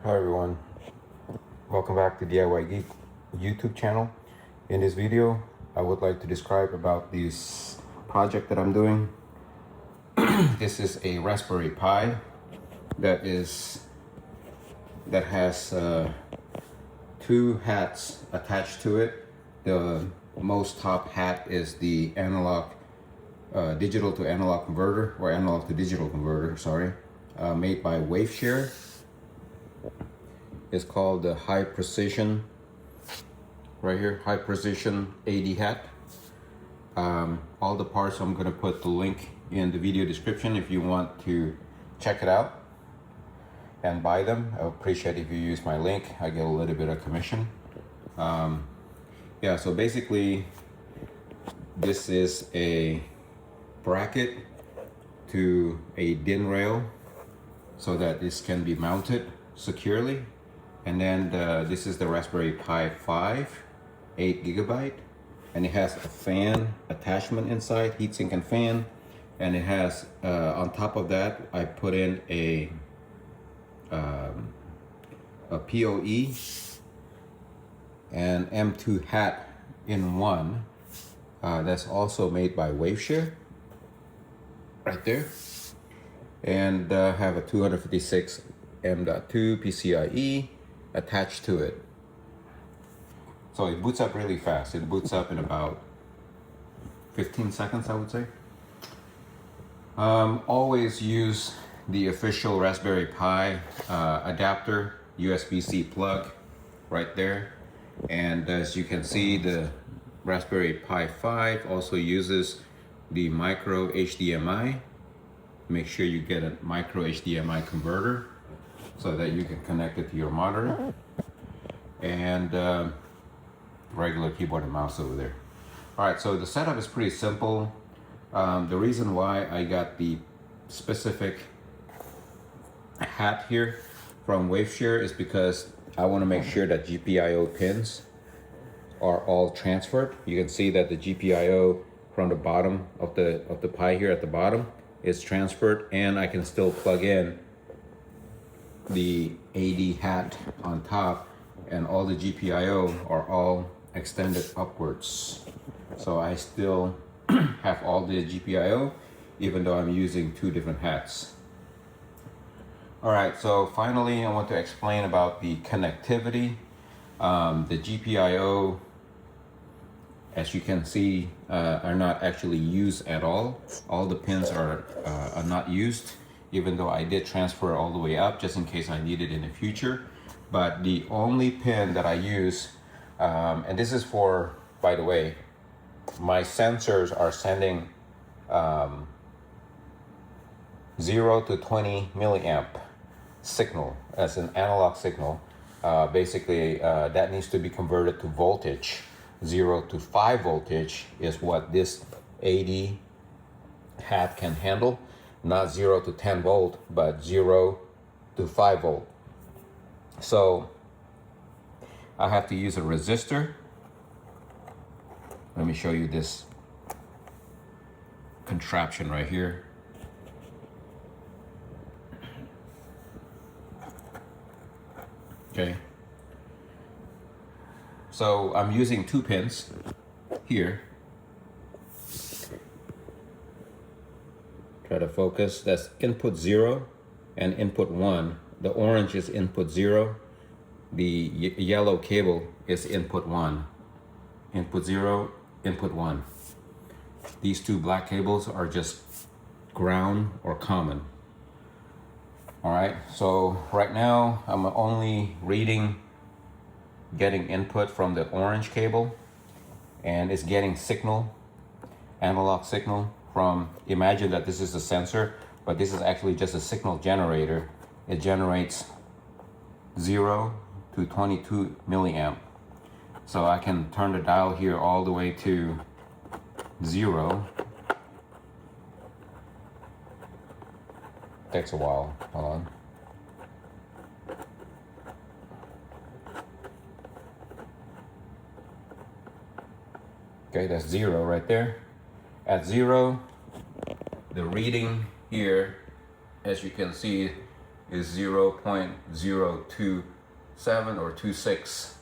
Hi everyone, welcome back to DIY Geek YouTube channel. In this video, I would like to describe about this project that I'm doing. This is a Raspberry Pi that has two hats attached to it. The most top hat is the analog digital to analog converter, or analog to digital converter, sorry, made by Waveshare. It's called the high precision, right here, high precision AD hat. All the parts, I'm gonna put the link in the video description if you want to check it out and buy them. I would appreciate if you use my link. I get a little bit of commission. Yeah, so basically this is a bracket to a DIN rail so that this can be mounted securely. And then this is the Raspberry Pi 5, 8 GB, and it has a fan attachment inside, heatsink and fan, and it has on top of that I put in a PoE and M2 hat in one. That's also made by Waveshare, right there, and have a 256 M.2 PCIe attached to it. So it boots up really fast. It boots up in about 15 seconds, I would say. Always use the official Raspberry Pi adapter, USB-C plug right there. And as you can see, the Raspberry Pi 5 also uses the micro HDMI. Make sure you get a micro HDMI converter so that you can connect it to your monitor, and regular keyboard and mouse over there. All right, so the setup is pretty simple. The reason why I got the specific hat here from Waveshare is because I want to make sure that GPIO pins are all transferred. You can see that the GPIO from the bottom of the Pi here at the bottom is transferred, and I can still plug in the AD hat on top, and all the GPIO are all extended upwards. So I still have all the GPIO even though I'm using two different hats. All right, so finally I want to explain about the connectivity. The GPIO, as you can see, are not actually used at all. All the pins are not used, even though I did transfer all the way up just in case I need it in the future. But the only pin that I use, and this is for, by the way, my sensors are sending 0 to 20 milliamp signal as an analog signal. Basically, that needs to be converted to voltage. 0 to 5 voltage is what this AD hat can handle. Not 0 to 10 volt, but 0 to 5 volt. So I have to use a resistor. Let me show you this contraption right here. Okay. So I'm using two pins here. Try to focus. That's input 0 and input 1. The orange is input 0. The yellow cable is input 1. Input 0, input 1. These two black cables are just ground or common. All right, so right now I'm only getting input from the orange cable, and it's getting signal, analog signal from, imagine that this is a sensor, but this is actually just a signal generator. It generates 0 to 22 milliamp. So I can turn the dial here all the way to 0. Takes a while, hold on. Okay, that's 0 right there. At 0, the reading here, as you can see, is 0.027 or 26.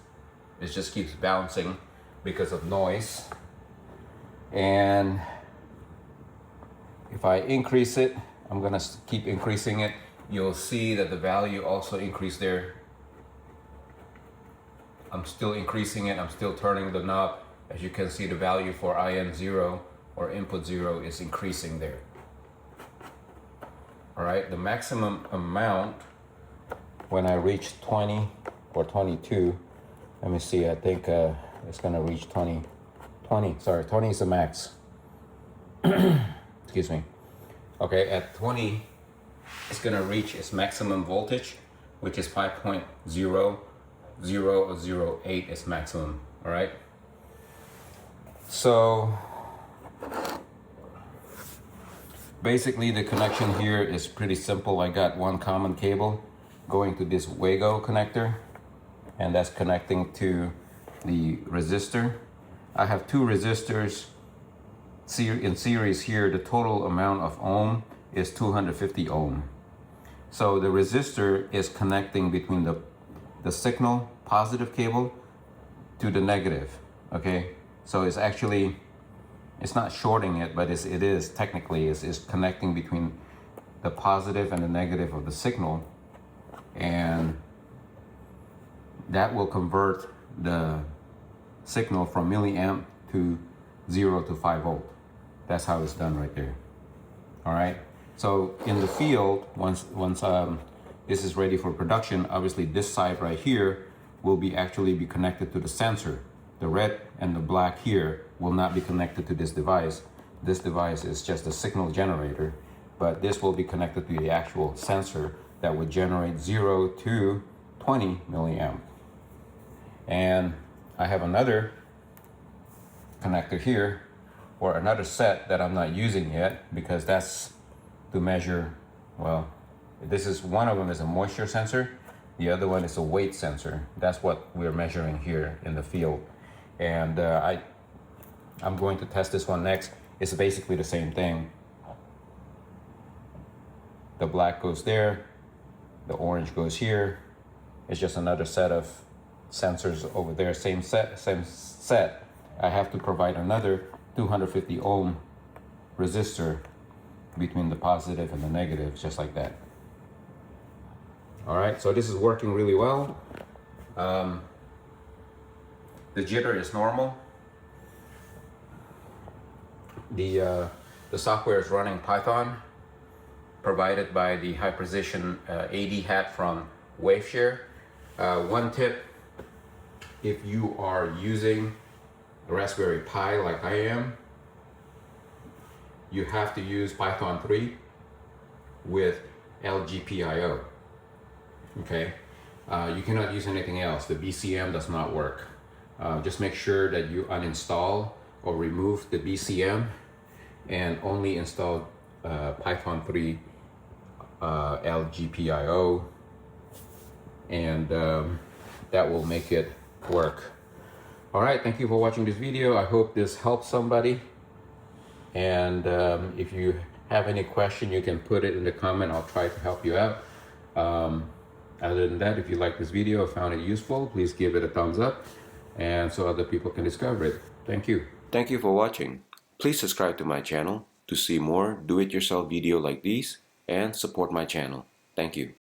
It just keeps bouncing because of noise. And if I increase it, I'm gonna keep increasing it. You'll see that the value also increased there. I'm still increasing it, I'm still turning the knob. As you can see, the value for IN0 or input 0 is increasing there. All right, the maximum amount when I reach 20 or 22, let me see, I think it's gonna reach 20 is the max. Excuse me. Okay, at 20, it's gonna reach its maximum voltage, which is 5.0008 is maximum, all right? So basically the connection here is pretty simple. I got one common cable going to this Wago connector, and that's connecting to the resistor. I have two resistors in series here. The total amount of ohm is 250 ohm. So the resistor is connecting between the signal positive cable to the negative, okay? So it's actually, it's not shorting it, but it is technically is connecting between the positive and the negative of the signal, and that will convert the signal from milliamp to 0 to 5 volt. That's how it's done right there. All right. So in the field, once this is ready for production, obviously this side right here will actually be connected to the sensor. The red and the black here will not be connected to this device. This device is just a signal generator, but this will be connected to the actual sensor that would generate 0 to 20 milliamp. And I have another connector here, or another set that I'm not using yet, because that's to measure, well, this is, one of them is a moisture sensor, the other one is a weight sensor. That's what we're measuring here in the field. And I'm going to test this one next. It's basically the same thing. The black goes there, the orange goes here. It's just another set of sensors over there, same set. I have to provide another 250 ohm resistor between the positive and the negative, just like that. All right, so this is working really well. The jitter is normal. The software is running Python, provided by the high precision AD hat from Waveshare. One tip, if you are using a Raspberry Pi like I am, you have to use Python 3 with LGPIO. Okay, you cannot use anything else. The BCM does not work. Just make sure that you uninstall or remove the BCM and only install Python 3 LGPIO, and that will make it work. All right, thank you for watching this video. I hope this helps somebody. And if you have any question, you can put it in the comment. I'll try to help you out. Other than that, if you like this video or found it useful, please give it a thumbs up, and so other people can discover it. Thank you. Thank you for watching. Please subscribe to my channel to see more do-it-yourself video like these and support my channel. Thank you.